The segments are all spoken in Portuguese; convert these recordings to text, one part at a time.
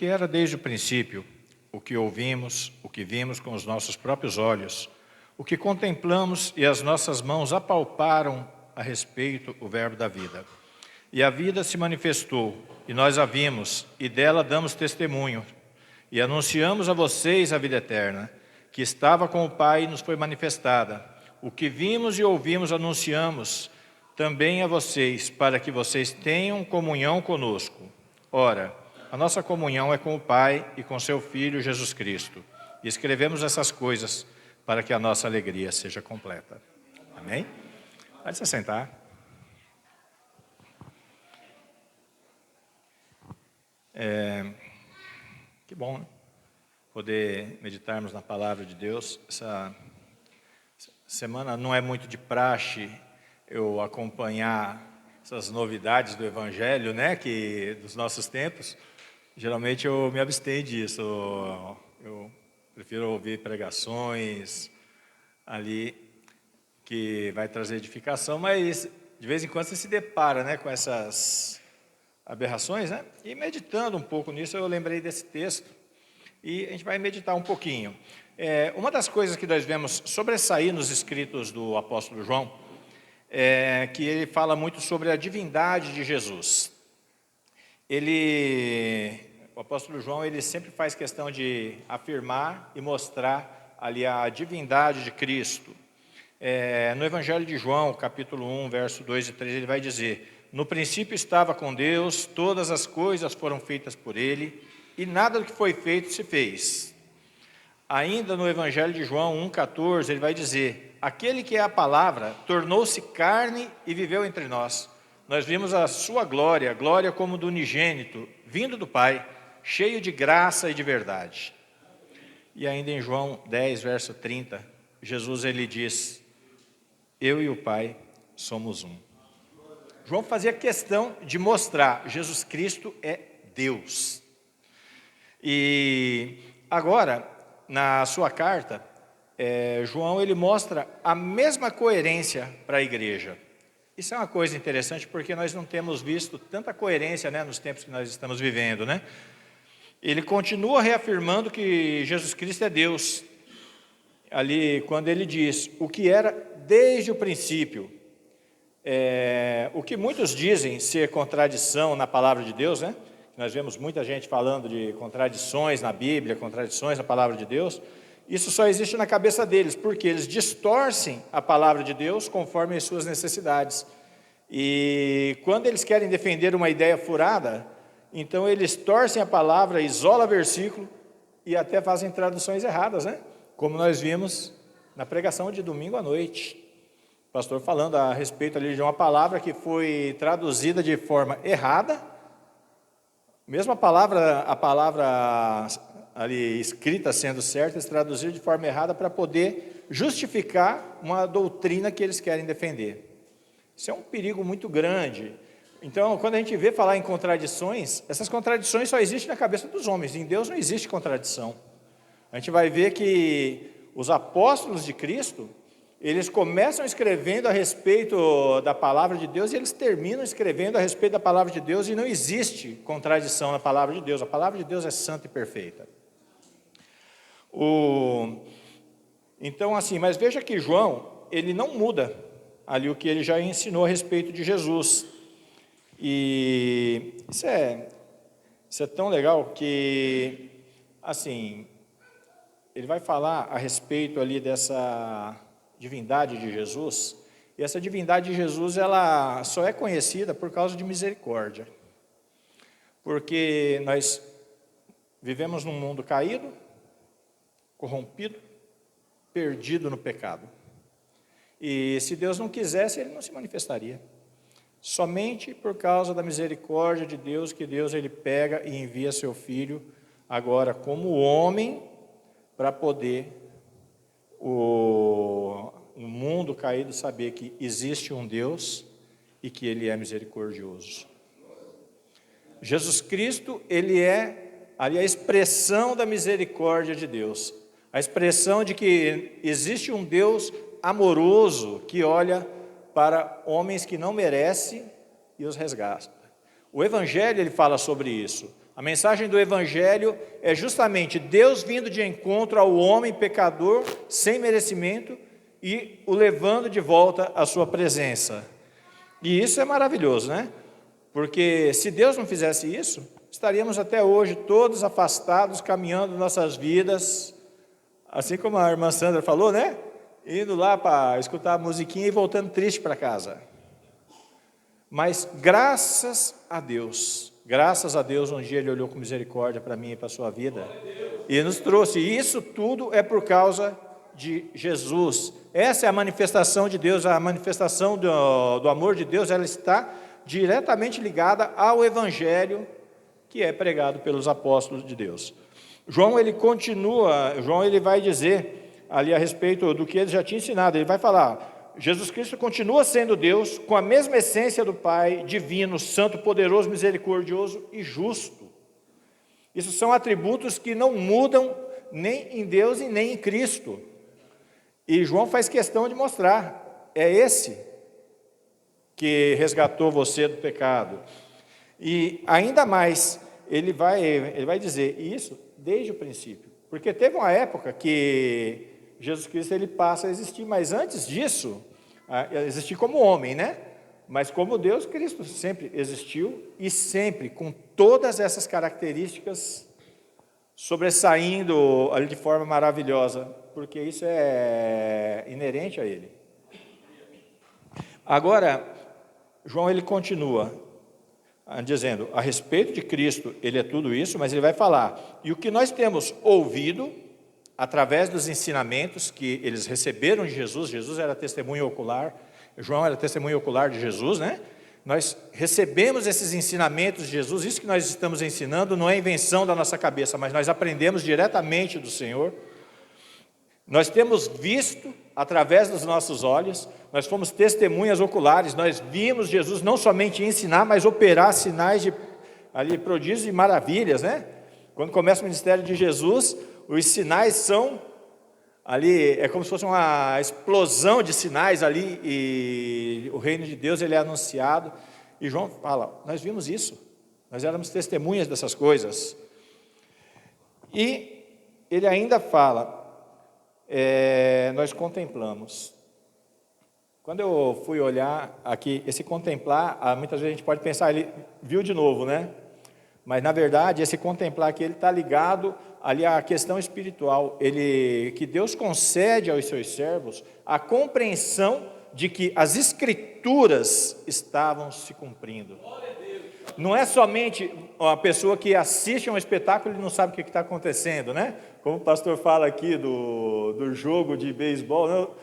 que era desde o princípio, o que ouvimos, o que vimos com os nossos próprios olhos, o que contemplamos e as nossas mãos apalparam a respeito o verbo da vida. E a vida se manifestou, e nós a vimos, e dela damos testemunho, e anunciamos a vocês a vida eterna, que estava com o Pai e nos foi manifestada. O que vimos e ouvimos anunciamos também a vocês, para que vocês tenham comunhão conosco. Ora, a nossa comunhão é com o Pai e com seu Filho Jesus Cristo. E escrevemos essas coisas para que a nossa alegria seja completa. Amém? Pode se sentar. Que bom, né? Poder meditarmos na palavra de Deus. Essa semana não é muito de praxe eu acompanhar essas novidades do Evangelho, né, dos nossos tempos. Geralmente eu me abstenho disso. Eu prefiro ouvir pregações ali que vai trazer edificação, mas de vez em quando você se depara, né, com essas aberrações, né? E meditando um pouco nisso, eu lembrei desse texto e a gente vai meditar um pouquinho. Uma das coisas que nós vemos sobressair nos escritos do apóstolo João é que ele fala muito sobre a divindade de Jesus. O apóstolo João, ele sempre faz questão de afirmar e mostrar ali a divindade de Cristo. No Evangelho de João, capítulo 1, verso 2 e 3, ele vai dizer: no princípio estava com Deus, todas as coisas foram feitas por Ele, e nada do que foi feito se fez. Ainda no Evangelho de João 1,14, ele vai dizer: aquele que é a palavra tornou-se carne e viveu entre nós. Nós vimos a sua glória, glória como do unigênito, vindo do Pai, cheio de graça e de verdade. E ainda em João 10, verso 30, Jesus ele diz: eu e o Pai somos um. João fazia questão de mostrar: Jesus Cristo é Deus. E agora, na sua carta, João ele mostra a mesma coerência para a igreja. Isso é uma coisa interessante, porque nós não temos visto tanta coerência, né, nos tempos que nós estamos vivendo, né? Ele continua reafirmando que Jesus Cristo é Deus. Ali, quando ele diz o que era desde o princípio, o que muitos dizem ser contradição na palavra de Deus, né? Nós vemos muita gente falando de contradições na Bíblia, contradições na palavra de Deus. Isso só existe na cabeça deles, porque eles distorcem a palavra de Deus conforme as suas necessidades. E quando eles querem defender uma ideia furada, então eles torcem a palavra, isolam o versículo e até fazem traduções erradas, né? Como nós vimos na pregação de domingo à noite. O pastor falando a respeito ali de uma palavra que foi traduzida de forma errada, mesmo a palavra ali escrita sendo certa, eles traduziram de forma errada para poder justificar uma doutrina que eles querem defender. Isso é um perigo muito grande. Então, quando a gente vê falar em contradições, essas contradições só existem na cabeça dos homens. Em Deus não existe contradição. A gente vai ver que os apóstolos de Cristo, eles começam escrevendo a respeito da palavra de Deus e eles terminam escrevendo a respeito da palavra de Deus, e não existe contradição na palavra de Deus. A palavra de Deus é santa e perfeita. Então, assim, mas veja que João, ele não muda ali o que ele já ensinou a respeito de Jesus. E isso é tão legal que, assim, ele vai falar a respeito ali dessa divindade de Jesus, e essa divindade de Jesus, ela só é conhecida por causa de misericórdia, porque nós vivemos num mundo caído, corrompido, perdido no pecado, e se Deus não quisesse, Ele não se manifestaria. Somente por causa da misericórdia de Deus, que Deus ele pega e envia seu Filho, agora como homem, para poder o mundo caído saber que existe um Deus e que Ele é misericordioso. Jesus Cristo, Ele é ali a expressão da misericórdia de Deus, a expressão de que existe um Deus amoroso que olha para homens que não merecem e os resgata. O Evangelho ele fala sobre isso. A mensagem do Evangelho é justamente Deus vindo de encontro ao homem pecador, sem merecimento, e o levando de volta à sua presença. E isso é maravilhoso, né? Porque se Deus não fizesse isso, estaríamos até hoje todos afastados, caminhando nossas vidas, assim como a irmã Sandra falou, né? Indo lá para escutar a musiquinha e voltando triste para casa. Mas graças a Deus, um dia Ele olhou com misericórdia para mim e para a sua vida e nos trouxe. E isso tudo é por causa de Jesus. Essa é a manifestação de Deus, a manifestação do amor de Deus, ela está diretamente ligada ao Evangelho que é pregado pelos apóstolos de Deus. João, ele vai dizer ali a respeito do que ele já tinha ensinado. Ele vai falar: Jesus Cristo continua sendo Deus, com a mesma essência do Pai, divino, santo, poderoso, misericordioso e justo. Isso são atributos que não mudam nem em Deus e nem em Cristo. E João faz questão de mostrar, é esse que resgatou você do pecado. E ainda mais, ele vai dizer isso desde o princípio. Porque teve uma época que Jesus Cristo ele passa a existir, mas antes disso, existir como homem, né? Mas como Deus, Cristo sempre existiu e sempre com todas essas características sobressaindo ali de forma maravilhosa, porque isso é inerente a Ele. Agora, João ele continua dizendo, a respeito de Cristo, Ele é tudo isso, mas ele vai falar, e o que nós temos ouvido, através dos ensinamentos que eles receberam de Jesus, Jesus era testemunho ocular, João era testemunho ocular de Jesus, né? Nós recebemos esses ensinamentos de Jesus, isso que nós estamos ensinando não é invenção da nossa cabeça, mas nós aprendemos diretamente do Senhor. Nós temos visto através dos nossos olhos, nós fomos testemunhas oculares, nós vimos Jesus não somente ensinar, mas operar sinais de prodígios e maravilhas, né? Quando começa o ministério de Jesus, os sinais são ali, é como se fosse uma explosão de sinais ali, e o reino de Deus ele é anunciado, e João fala, nós vimos isso, nós éramos testemunhas dessas coisas. E ele ainda fala, nós contemplamos. Quando eu fui olhar aqui, esse contemplar, muitas vezes a gente pode pensar, ele viu de novo, né? Mas na verdade, esse contemplar aqui, ele está ligado ali à questão espiritual, que Deus concede aos seus servos a compreensão de que as Escrituras estavam se cumprindo. Não é somente uma pessoa que assiste a um espetáculo e não sabe o que está acontecendo, né? Como o pastor fala aqui do jogo de beisebol,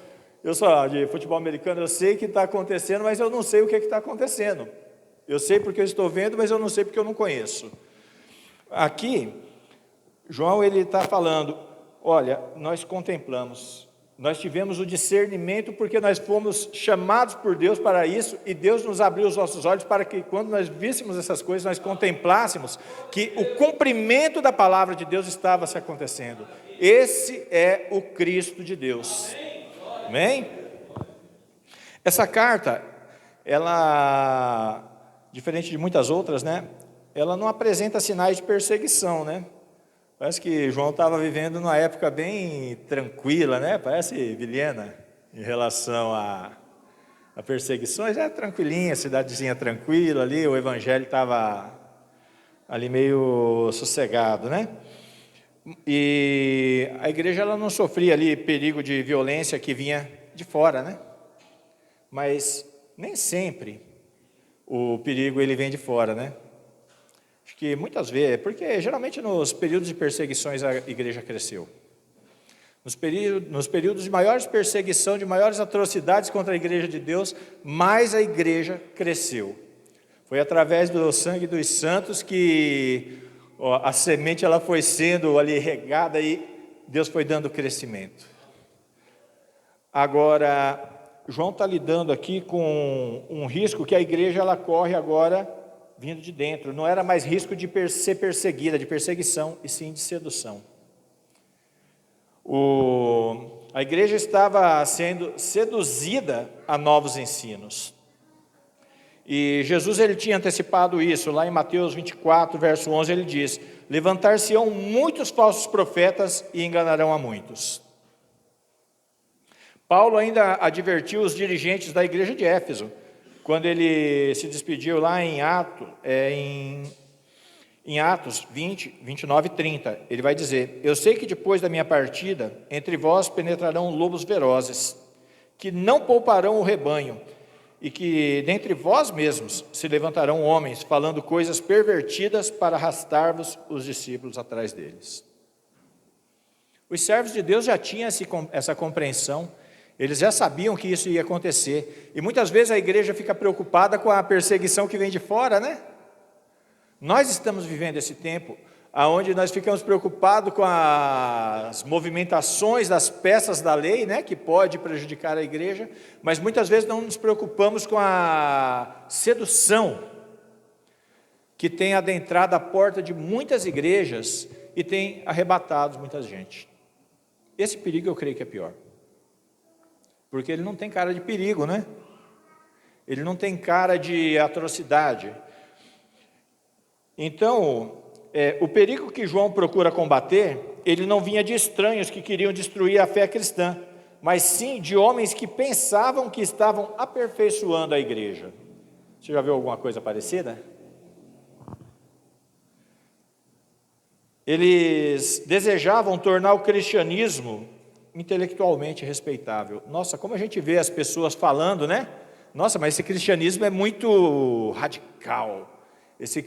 eu sou de futebol americano, eu sei o que está acontecendo, mas eu não sei o que está acontecendo. Eu sei porque eu estou vendo, mas eu não sei porque eu não conheço. Aqui, João ele está falando, olha, nós contemplamos, nós tivemos o discernimento porque nós fomos chamados por Deus para isso e Deus nos abriu os nossos olhos para que quando nós víssemos essas coisas, nós contemplássemos que o cumprimento da palavra de Deus estava se acontecendo. Esse é o Cristo de Deus. Amém? Essa carta, ela, diferente de muitas outras, né? Ela não apresenta sinais de perseguição, né? Parece que João estava vivendo numa época bem tranquila, né? Parece Vilhena, em relação a perseguições. É tranquilinha, cidadezinha tranquila ali, o evangelho estava ali meio sossegado, né? E a igreja ela não sofria ali perigo de violência que vinha de fora, né? Mas nem sempre o perigo ele vem de fora, né? Acho que muitas vezes, porque geralmente nos períodos de perseguições a igreja cresceu. Nos períodos de maiores perseguição, de maiores atrocidades contra a igreja de Deus, mais a igreja cresceu. Foi através do sangue dos santos que a semente ela foi sendo ali regada e Deus foi dando crescimento. Agora, João está lidando aqui com um risco que a igreja ela corre agora vindo de dentro. Não era mais risco de ser perseguida, de perseguição, e sim de sedução. A igreja estava sendo seduzida a novos ensinos. E Jesus ele tinha antecipado isso, lá em Mateus 24, verso 11, ele diz: levantar-se-ão muitos falsos profetas e enganarão a muitos. Paulo ainda advertiu os dirigentes da igreja de Éfeso, quando ele se despediu lá em Atos 20, 29 e 30, ele vai dizer: eu sei que depois da minha partida, entre vós penetrarão lobos ferozes, que não pouparão o rebanho, e que dentre vós mesmos se levantarão homens, falando coisas pervertidas para arrastar-vos os discípulos atrás deles. Os servos de Deus já tinham essa compreensão, eles já sabiam que isso ia acontecer, e muitas vezes a igreja fica preocupada com a perseguição que vem de fora, né? Nós estamos vivendo esse tempo onde nós ficamos preocupados com as movimentações das peças da lei, né, que pode prejudicar a igreja, mas muitas vezes não nos preocupamos com a sedução que tem adentrado a porta de muitas igrejas e tem arrebatado muita gente. Esse perigo eu creio que é pior, porque ele não tem cara de perigo, né? Ele não tem cara de atrocidade. Então, o perigo que João procura combater, ele não vinha de estranhos que queriam destruir a fé cristã, mas sim de homens que pensavam que estavam aperfeiçoando a igreja. Você já viu alguma coisa parecida? Eles desejavam tornar o cristianismo intelectualmente respeitável. Nossa, como a gente vê as pessoas falando, né? Nossa, mas esse cristianismo é muito radical.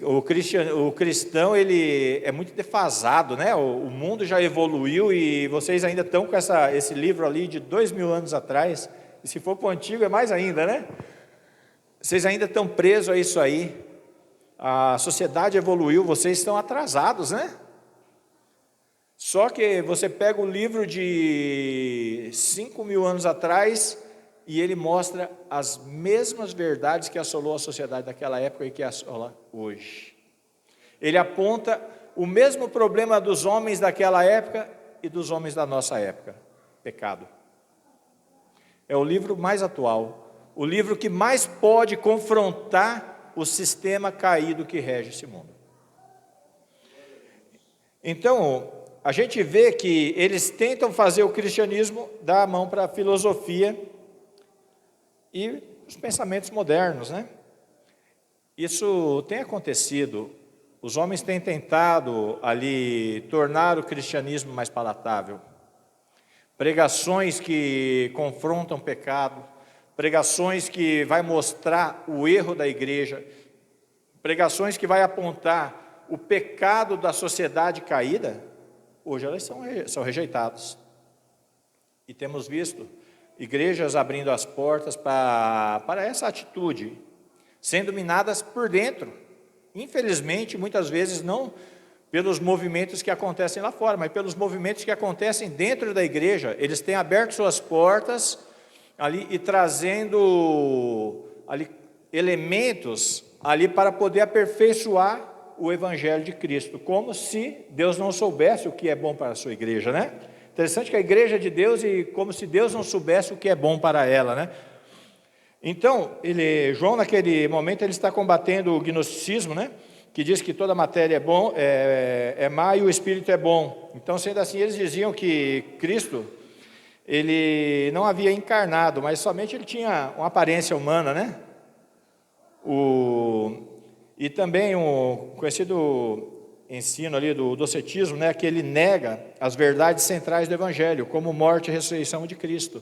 O cristão ele é muito defasado, né? O mundo já evoluiu e vocês ainda estão com esse livro ali de 2000 anos atrás, e se for para o antigo é mais ainda, né? Vocês ainda estão presos a isso aí, a sociedade evoluiu, vocês estão atrasados, né? Só que você pega o livro de 5.000 anos atrás e ele mostra as mesmas verdades que assolou a sociedade daquela época e que assola hoje. Ele aponta o mesmo problema dos homens daquela época e dos homens da nossa época: pecado. É o livro mais atual, o livro que mais pode confrontar o sistema caído que rege esse mundo. Então, a gente vê que eles tentam fazer o cristianismo dar a mão para a filosofia e os pensamentos modernos, né? Isso tem acontecido, os homens têm tentado ali tornar o cristianismo mais palatável. Pregações que confrontam pecado, pregações que vai mostrar o erro da igreja, pregações que vai apontar o pecado da sociedade caída, hoje elas são rejeitadas. E temos visto igrejas abrindo as portas para essa atitude, sendo minadas por dentro. Infelizmente, muitas vezes não pelos movimentos que acontecem lá fora, mas pelos movimentos que acontecem dentro da igreja. Eles têm aberto suas portas ali e trazendo ali elementos ali para poder aperfeiçoar o evangelho de Cristo, como se Deus não soubesse o que é bom para a sua igreja, né? Interessante que a igreja é de Deus e como se Deus não soubesse o que é bom para ela, né? Então, João naquele momento ele está combatendo o gnosticismo, né? Que diz que toda matéria é má e o espírito é bom. Então, sendo assim, eles diziam que Cristo, ele não havia encarnado, mas somente ele tinha uma aparência humana, né? E também o conhecido ensino ali do docetismo, né, que ele nega as verdades centrais do Evangelho, como morte e ressurreição de Cristo.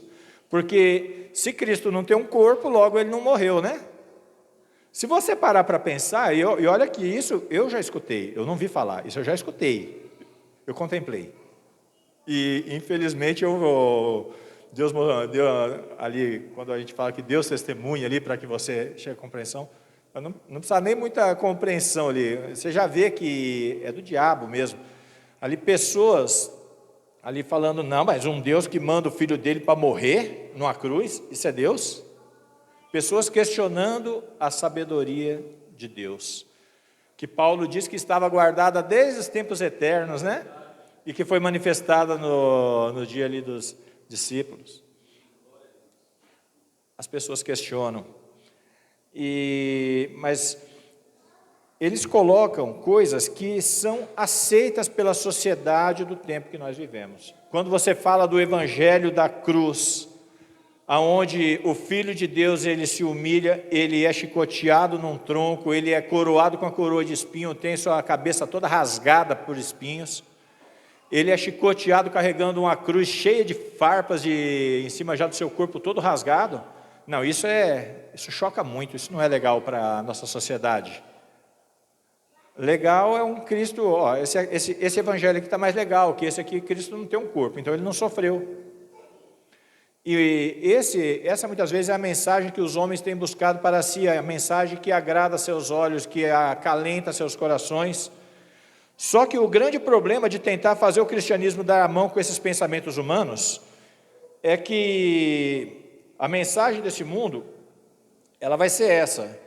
Porque se Cristo não tem um corpo, logo ele não morreu, né? Se você parar para pensar, e olha que isso eu já escutei, eu não vi falar, isso eu já escutei, eu contemplei. E infelizmente Deus deu ali, quando a gente fala que Deus testemunha ali para que você chegue à compreensão, não precisa nem muita compreensão ali, você já vê que é do diabo mesmo. Ali pessoas ali falando, não, mas um Deus que manda o filho dele para morrer numa cruz, isso é Deus? Pessoas questionando a sabedoria de Deus, que Paulo diz que estava guardada desde os tempos eternos, né? E que foi manifestada no dia ali dos discípulos. As pessoas questionam. Mas eles colocam coisas que são aceitas pela sociedade do tempo que nós vivemos. Quando você fala do evangelho da cruz, aonde o Filho de Deus, ele se humilha, ele é chicoteado num tronco, ele é coroado com a coroa de espinho, tem sua cabeça toda rasgada por espinhos, ele é chicoteado carregando uma cruz cheia de farpas em cima já do seu corpo todo rasgado. Não, isso choca muito, isso não é legal para a nossa sociedade. Legal é um Cristo, esse evangelho aqui está mais legal, que esse aqui, Cristo não tem um corpo, então ele não sofreu. E essa muitas vezes é a mensagem que os homens têm buscado para si, a mensagem que agrada seus olhos, que acalenta seus corações. Só que o grande problema de tentar fazer o cristianismo dar a mão com esses pensamentos humanos é que a mensagem desse mundo, ela vai ser essa.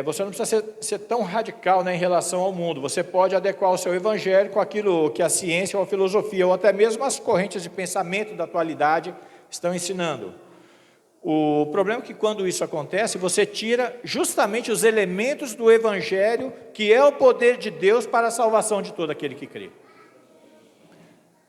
Você não precisa ser tão radical, né, em relação ao mundo. Você pode adequar o seu evangelho com aquilo que a ciência ou a filosofia, ou até mesmo as correntes de pensamento da atualidade estão ensinando. O problema é que quando isso acontece, você tira justamente os elementos do evangelho, que é o poder de Deus para a salvação de todo aquele que crê.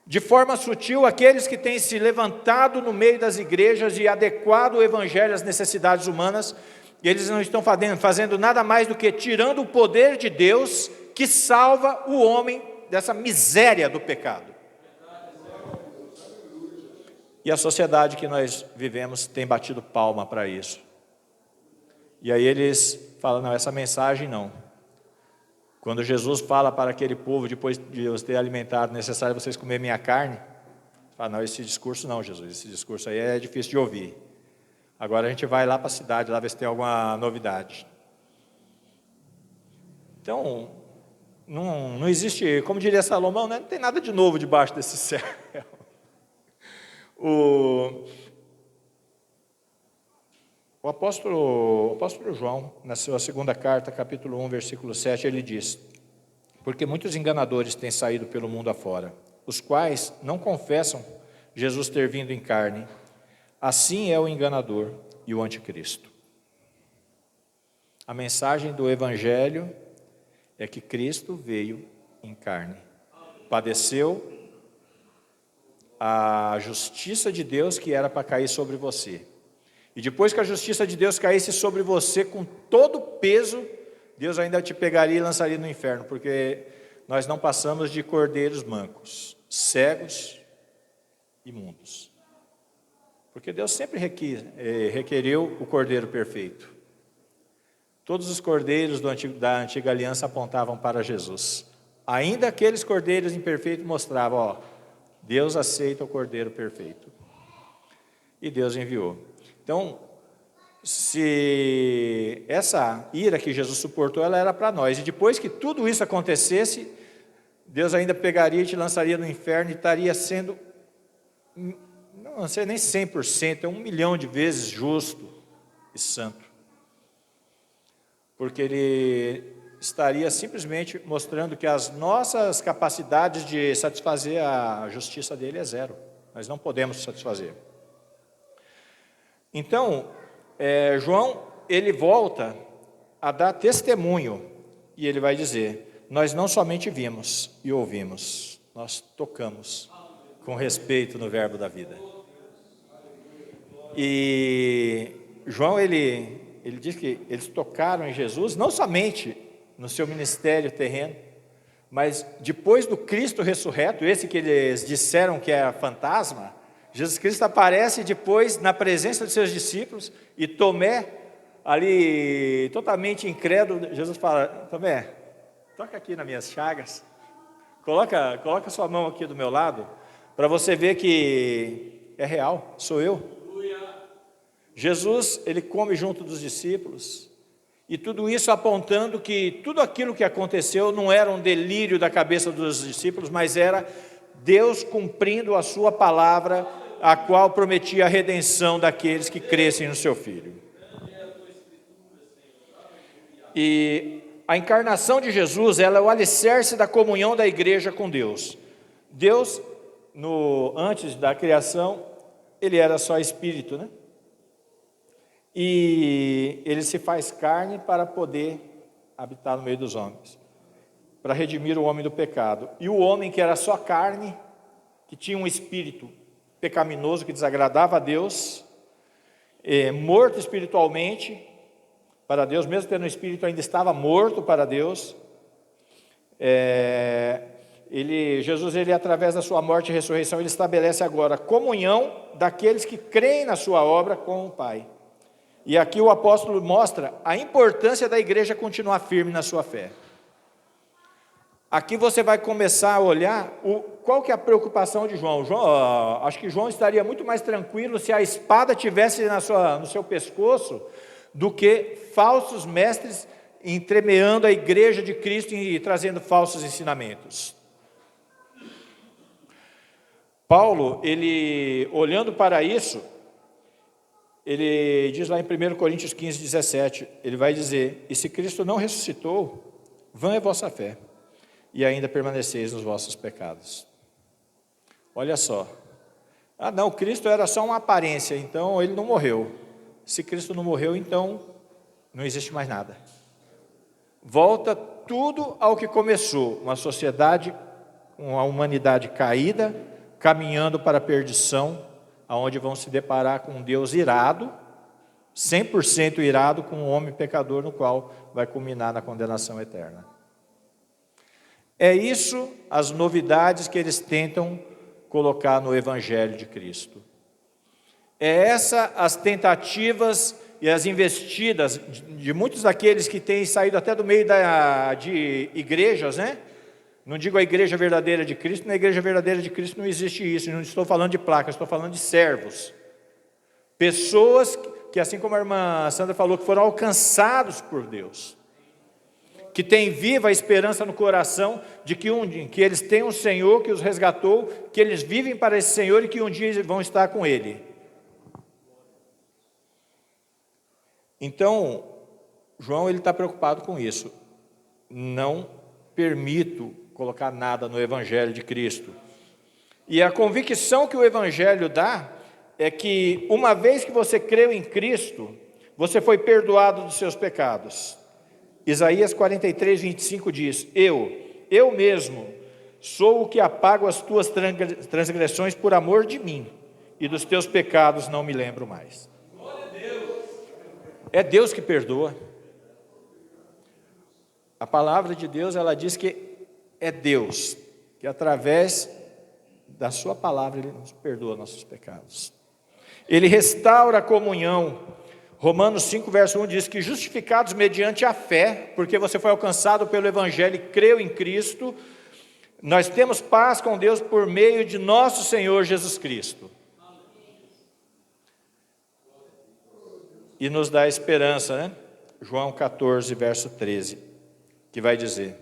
De forma sutil, aqueles que têm se levantado no meio das igrejas e adequado o evangelho às necessidades humanas, eles não estão fazendo nada mais do que tirando o poder de Deus que salva o homem dessa miséria do pecado. E a sociedade que nós vivemos tem batido palma para isso. E aí eles falam, não, essa mensagem não. Quando Jesus fala para aquele povo, depois de os ter alimentado, necessário vocês comer minha carne, fala, não, esse discurso não, Jesus, esse discurso aí é difícil de ouvir. Agora a gente vai lá para a cidade, lá ver se tem alguma novidade. Então, não existe, como diria Salomão, né, não tem nada de novo debaixo desse céu. O apóstolo João, na sua segunda carta, capítulo 1, versículo 7, ele diz, porque muitos enganadores têm saído pelo mundo afora, os quais não confessam Jesus ter vindo em carne. Assim é o enganador e o anticristo. A mensagem do evangelho é que Cristo veio em carne, padeceu a justiça de Deus que era para cair sobre você. E depois que a justiça de Deus caísse sobre você com todo o peso, Deus ainda te pegaria e lançaria no inferno, porque nós não passamos de cordeiros mancos, cegos e imundos. Porque Deus sempre requeriu o cordeiro perfeito. Todos os cordeiros da antiga aliança apontavam para Jesus. Ainda aqueles cordeiros imperfeitos mostravam, Deus aceita o cordeiro perfeito. E Deus enviou. Então, se essa ira que Jesus suportou, ela era para nós. E depois que tudo isso acontecesse, Deus ainda pegaria e te lançaria no inferno e estaria sendo, não sei nem 100%, 1 milhão de vezes justo e santo. Porque Ele estaria simplesmente mostrando que as nossas capacidades de satisfazer a justiça dele é zero. Nós não podemos satisfazer. Então, João, ele volta a dar testemunho, e ele vai dizer, nós não somente vimos e ouvimos, nós tocamos com respeito no verbo da vida. E João, ele diz que eles tocaram em Jesus, não somente no seu ministério terreno, mas depois do Cristo ressurreto, esse que eles disseram que era fantasma, Jesus Cristo aparece depois na presença de seus discípulos, e Tomé, ali totalmente incrédulo, Jesus fala, Tomé, toca aqui nas minhas chagas, coloca sua mão aqui do meu lado, para você ver que é real, sou eu. Jesus, ele come junto dos discípulos, e tudo isso apontando que tudo aquilo que aconteceu não era um delírio da cabeça dos discípulos, mas era Deus cumprindo a sua palavra, a qual prometia a redenção daqueles que crescem no seu Filho. E a encarnação de Jesus, ela é o alicerce da comunhão da igreja com Deus. Deus, antes da criação, ele era só espírito, né? e ele se faz carne para poder habitar no meio dos homens, para redimir o homem do pecado. E o homem que era só carne, que tinha um espírito pecaminoso que desagradava a Deus, morto espiritualmente para Deus, mesmo tendo um espírito, ainda estava morto para Deus. Jesus, através da sua morte e ressurreição, ele estabelece agora a comunhão daqueles que creem na sua obra com o Pai. E aqui o apóstolo mostra a importância da igreja continuar firme na sua fé. Aqui você vai começar a olhar qual que é a preocupação de João. Acho que João estaria muito mais tranquilo se a espada tivesse no seu pescoço do que falsos mestres entremeando a igreja de Cristo e trazendo falsos ensinamentos. Paulo, ele olhando para isso, ele diz lá em 1 Coríntios 15, 17, ele vai dizer: e se Cristo não ressuscitou, vã é vossa fé, e ainda permaneceis nos vossos pecados. Olha só, não, Cristo era só uma aparência, então ele não morreu. Se Cristo não morreu, então não existe mais nada. Volta tudo ao que começou, uma sociedade, uma humanidade caída, caminhando para a perdição, aonde vão se deparar com um Deus irado, 100% irado, com um homem pecador, no qual vai culminar na condenação eterna. É isso as novidades que eles tentam colocar no Evangelho de Cristo. É essa as tentativas e as investidas de muitos daqueles que têm saído até do meio de igrejas, né? Não digo a igreja verdadeira de Cristo, na igreja verdadeira de Cristo não existe isso, não estou falando de placas, estou falando de servos. Pessoas que, assim como a irmã Sandra falou, que foram alcançados por Deus, que têm viva a esperança no coração de que eles têm um Senhor que os resgatou, que eles vivem para esse Senhor e que um dia vão estar com Ele. Então, João ele está preocupado com isso. Não permito colocar nada no Evangelho de Cristo. E a convicção que o Evangelho dá é que uma vez que você creu em Cristo, você foi perdoado dos seus pecados. Isaías 43, 25 diz: eu mesmo, sou o que apago as tuas transgressões por amor de mim, e dos teus pecados não me lembro mais. É Deus que perdoa. A palavra de Deus, ela diz que é Deus, que através da sua palavra, Ele nos perdoa nossos pecados. Ele restaura a comunhão. Romanos 5, verso 1 diz que justificados mediante a fé, porque você foi alcançado pelo Evangelho e creu em Cristo, nós temos paz com Deus por meio de nosso Senhor Jesus Cristo. E nos dá esperança, né? João 14, verso 13, que vai dizer: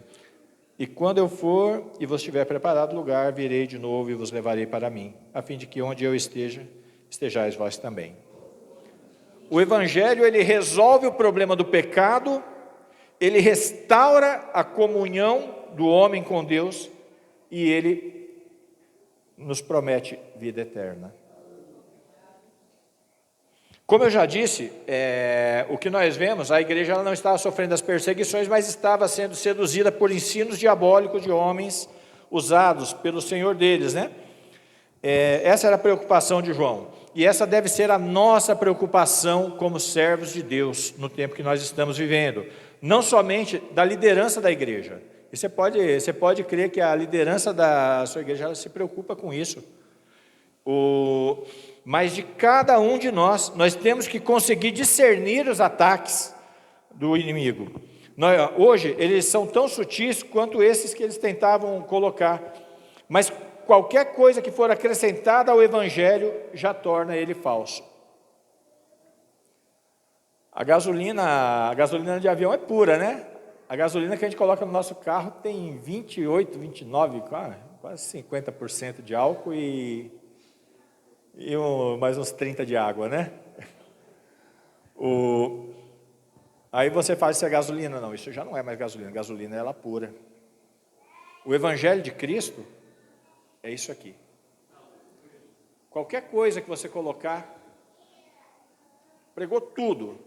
e quando eu for e vos tiver preparado lugar, virei de novo e vos levarei para mim, a fim de que onde eu esteja, estejais vós também. O Evangelho, ele resolve o problema do pecado, ele restaura a comunhão do homem com Deus, e ele nos promete vida eterna. Como eu já disse, o que nós vemos, a igreja ela não estava sofrendo as perseguições, mas estava sendo seduzida por ensinos diabólicos de homens usados pelo Senhor deles, né? Essa era a preocupação de João, e essa deve ser a nossa preocupação como servos de Deus no tempo que nós estamos vivendo, não somente da liderança da igreja. E você pode crer que a liderança da sua igreja ela se preocupa com isso. Mas de cada um de nós temos que conseguir discernir os ataques do inimigo. Hoje, eles são tão sutis quanto esses que eles tentavam colocar, mas qualquer coisa que for acrescentada ao Evangelho já torna ele falso. A gasolina de avião é pura, né? A gasolina que a gente coloca no nosso carro tem 28, 29, quase 50% de álcool e mais uns 30 de água, né? Aí você fala se é gasolina. Não, isso já não é mais gasolina. Gasolina é ela pura. O Evangelho de Cristo é isso aqui. Qualquer coisa que você colocar, pregou tudo,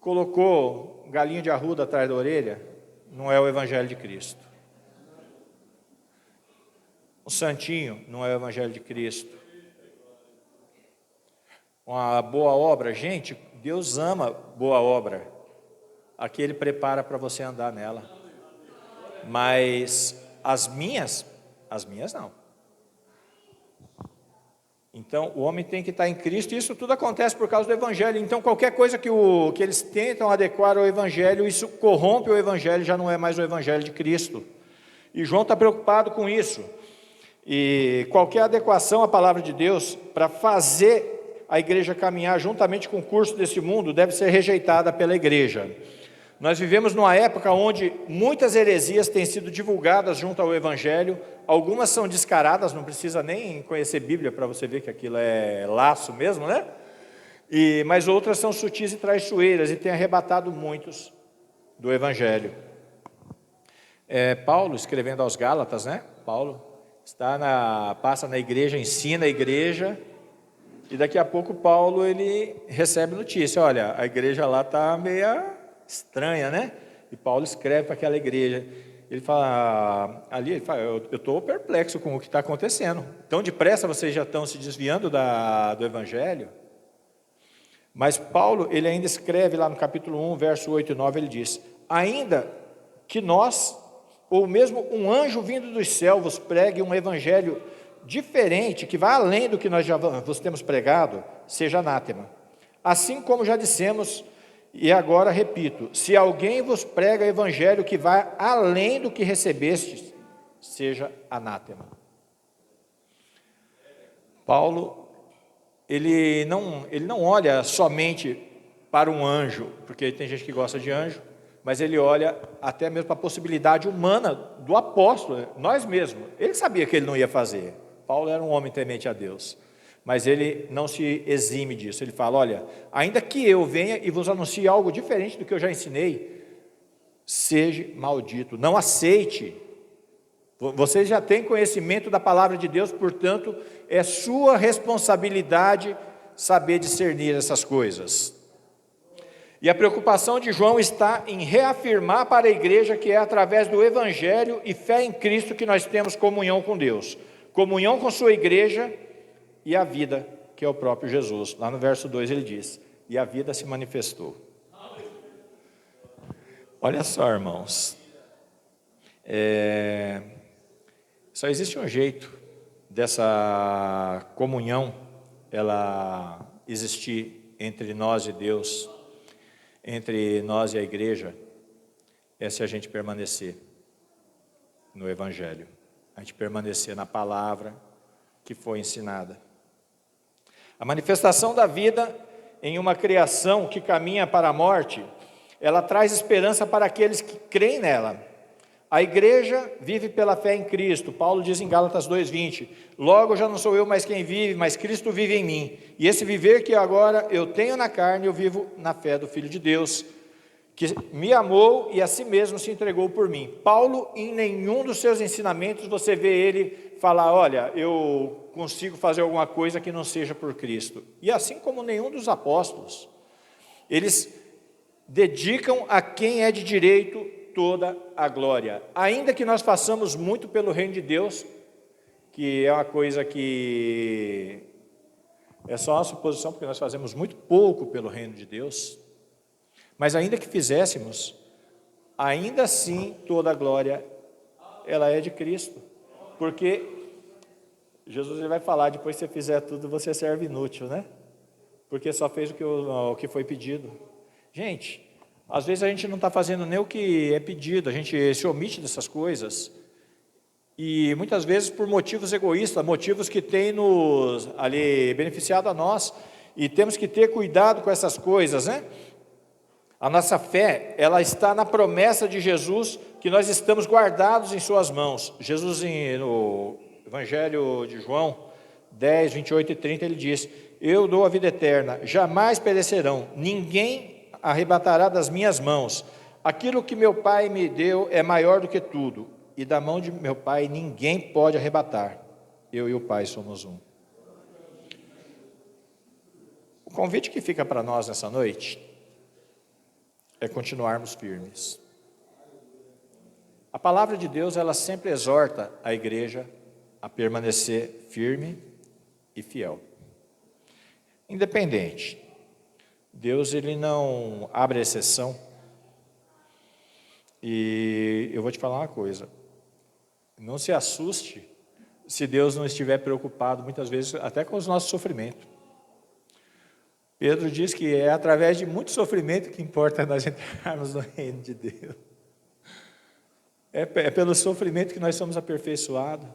colocou galinho de arruda atrás da orelha, não é o Evangelho de Cristo. O santinho não é o Evangelho de Cristo. Uma boa obra, gente, Deus ama boa obra. Aqui Ele prepara para você andar nela. Mas as minhas não. Então, o homem tem que estar em Cristo, e isso tudo acontece por causa do Evangelho. Então, qualquer coisa que eles tentam adequar ao Evangelho, isso corrompe o Evangelho, já não é mais o Evangelho de Cristo. E João está preocupado com isso. E qualquer adequação à palavra de Deus, para fazer a igreja caminhar juntamente com o curso desse mundo, deve ser rejeitada pela igreja. Nós vivemos numa época onde muitas heresias têm sido divulgadas junto ao Evangelho. Algumas são descaradas, não precisa nem conhecer Bíblia para você ver que aquilo é laço mesmo, né? Mas outras são sutis e traiçoeiras e têm arrebatado muitos do Evangelho. Paulo, escrevendo aos Gálatas, né? Paulo passa na igreja, ensina a igreja, e daqui a pouco Paulo ele recebe notícia: olha, a igreja lá está meia estranha, né? E Paulo escreve para aquela igreja. Ele fala, eu estou perplexo com o que está acontecendo. Tão depressa vocês já estão se desviando do Evangelho? Mas Paulo, ele ainda escreve lá no capítulo 1, verso 8 e 9, ele diz: ainda que nós, ou mesmo um anjo vindo dos céus, vos pregue um evangelho diferente, que vai além do que nós já vos temos pregado, seja anátema. Assim como já dissemos, e agora repito, se alguém vos prega evangelho que vai além do que recebestes, seja anátema. Paulo, ele não olha somente para um anjo, porque tem gente que gosta de anjo, mas ele olha até mesmo para a possibilidade humana do apóstolo, nós mesmos. Ele sabia que ele não ia fazer. Paulo era um homem temente a Deus. Mas ele não se exime disso. Ele fala, olha, ainda que eu venha e vos anuncie algo diferente do que eu já ensinei, seja maldito, não aceite. Vocês já têm conhecimento da palavra de Deus, portanto, é sua responsabilidade saber discernir essas coisas. E a preocupação de João está em reafirmar para a igreja que é através do Evangelho e fé em Cristo que nós temos comunhão com Deus, comunhão com sua igreja e a vida, que é o próprio Jesus. Lá no verso 2 ele diz, e a vida se manifestou. Olha só, irmãos, só existe um jeito dessa comunhão, ela existir entre nós e Deus, entre nós e a igreja, é se a gente permanecer no Evangelho, a gente permanecer na palavra que foi ensinada. A manifestação da vida em uma criação que caminha para a morte, ela traz esperança para aqueles que creem nela. A igreja vive pela fé em Cristo. Paulo diz em Gálatas 2:20, logo já não sou eu mais quem vive, mas Cristo vive em mim. E esse viver que agora eu tenho na carne, eu vivo na fé do Filho de Deus, que me amou e a si mesmo se entregou por mim. Paulo, em nenhum dos seus ensinamentos, você vê ele falar, olha, eu consigo fazer alguma coisa que não seja por Cristo. E assim como nenhum dos apóstolos, eles dedicam a quem é de direito toda a glória. Ainda que nós façamos muito pelo reino de Deus, que é uma coisa que é só uma suposição, porque nós fazemos muito pouco pelo reino de Deus, mas ainda que fizéssemos, ainda assim toda a glória, ela é de Cristo, porque Jesus ele vai falar, depois que você fizer tudo, você serve inútil, né? Porque só fez o que foi pedido. Gente, às vezes a gente não está fazendo nem o que é pedido, a gente se omite dessas coisas, e muitas vezes por motivos egoístas, motivos que têm nos ali beneficiado a nós, e temos que ter cuidado com essas coisas, né? A nossa fé, ela está na promessa de Jesus, que nós estamos guardados em suas mãos. Jesus, no Evangelho de João 10, 28 e 30, ele diz, eu dou a vida eterna, jamais perecerão, ninguém arrebatará das minhas mãos. Aquilo que meu Pai me deu é maior do que tudo, e da mão de meu Pai ninguém pode arrebatar. Eu e o Pai somos um. O O convite que fica para nós nessa noite é continuarmos firmes. A palavra de Deus, ela sempre exorta a igreja a permanecer firme e fiel. Independente. Deus, ele não abre exceção. E eu vou te falar uma coisa. Não se assuste se Deus não estiver preocupado, muitas vezes, até com os nossos sofrimentos. Pedro diz que é através de muito sofrimento que importa nós entrarmos no reino de Deus. É pelo sofrimento que nós somos aperfeiçoados.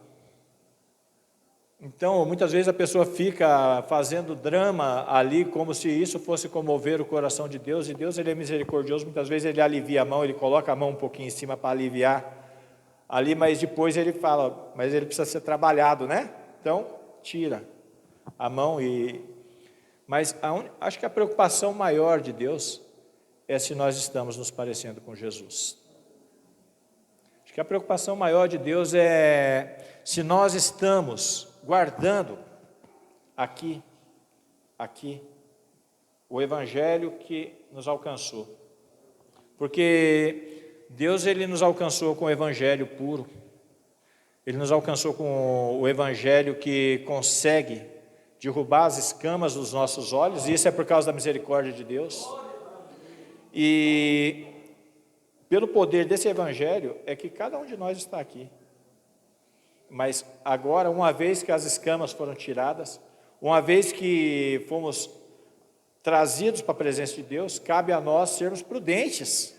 Então, muitas vezes a pessoa fica fazendo drama ali, como se isso fosse comover o coração de Deus, e Deus, ele é misericordioso, muitas vezes ele alivia a mão, ele coloca a mão um pouquinho em cima para aliviar ali, mas depois ele fala, mas ele precisa ser trabalhado, né? Então, tira a mão Mas acho que a preocupação maior de Deus é se nós estamos nos parecendo com Jesus. Acho que a preocupação maior de Deus é se nós estamos guardando aqui, o evangelho que nos alcançou. Porque Deus, ele nos alcançou com o evangelho puro. Ele nos alcançou com o evangelho que consegue derrubar as escamas dos nossos olhos, e isso é por causa da misericórdia de Deus. E pelo poder desse evangelho é que cada um de nós está aqui. Mas agora, uma vez que as escamas foram tiradas, uma vez que fomos trazidos para a presença de Deus, cabe a nós sermos prudentes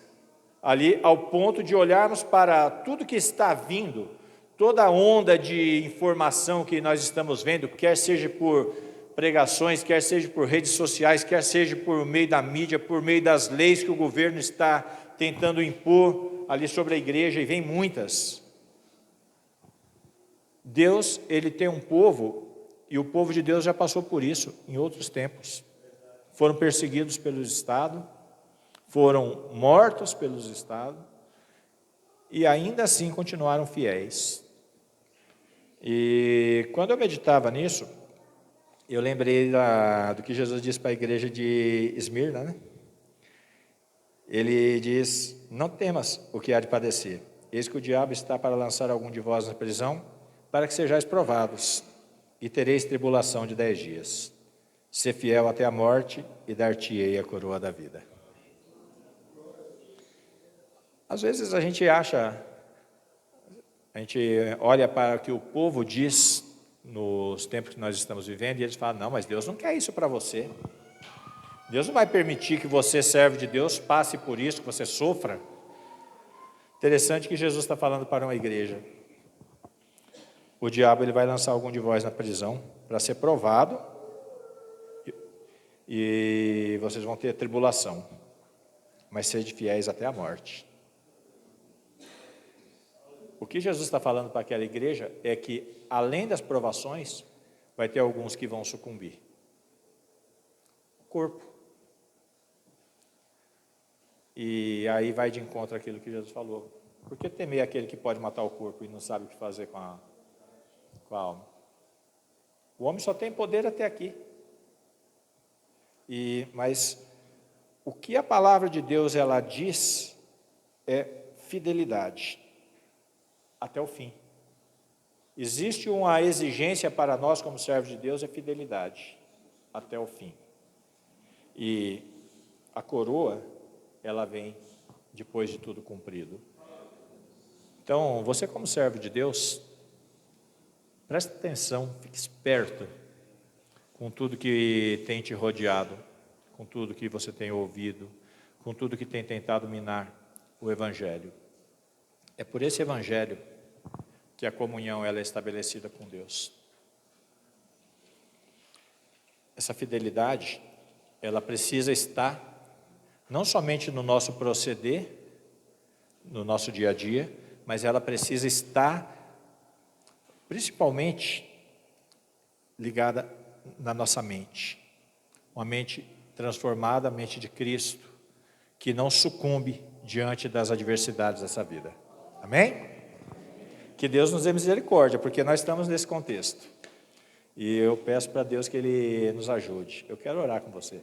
ali, ao ponto de olharmos para tudo que está vindo, toda a onda de informação que nós estamos vendo, quer seja por pregações, quer seja por redes sociais, quer seja por meio da mídia, por meio das leis que o governo está tentando impor ali sobre a igreja, e vem muitas. Deus, ele tem um povo, e o povo de Deus já passou por isso em outros tempos. Foram perseguidos pelos estados, foram mortos pelos estados, e ainda assim continuaram fiéis. E quando eu meditava nisso, eu lembrei do que Jesus disse para a igreja de Esmirna, né? Ele diz: não temas o que há de padecer, eis que o diabo está para lançar algum de vós na prisão, para que sejais provados, e tereis tribulação de 10 dias. Ser fiel até a morte, e dar-te-ei a coroa da vida. Às vezes a gente olha para o que o povo diz nos tempos que nós estamos vivendo, e eles falam: não, mas Deus não quer isso para você. Deus não vai permitir que você, servo de Deus, passe por isso, que você sofra. Interessante que Jesus está falando para uma igreja. O diabo, ele vai lançar algum de vós na prisão para ser provado, e vocês vão ter tribulação, mas sede fiéis até a morte. O que Jesus está falando para aquela igreja é que, além das provações, vai ter alguns que vão sucumbir. O corpo. E aí vai de encontro àquilo que Jesus falou. Por que temer aquele que pode matar o corpo e não sabe o que fazer com a alma? O homem só tem poder até aqui. Mas o que a palavra de Deus ela diz é fidelidade até o fim. Existe uma exigência para nós como servos de Deus, é fidelidade até o fim. E a coroa, ela vem depois de tudo cumprido. Então, você como servo de Deus, preste atenção, fique esperto com tudo que tem te rodeado, com tudo que você tem ouvido, com tudo que tem tentado minar o Evangelho. É por esse Evangelho que a comunhão ela é estabelecida com Deus. Essa fidelidade, ela precisa estar não somente no nosso proceder, no nosso dia a dia, mas ela precisa estar principalmente ligada na nossa mente. Uma mente transformada, a mente de Cristo, que não sucumbe diante das adversidades dessa vida. Amém? Que Deus nos dê misericórdia, porque nós estamos nesse contexto. E eu peço para Deus que Ele nos ajude. Eu quero orar com você.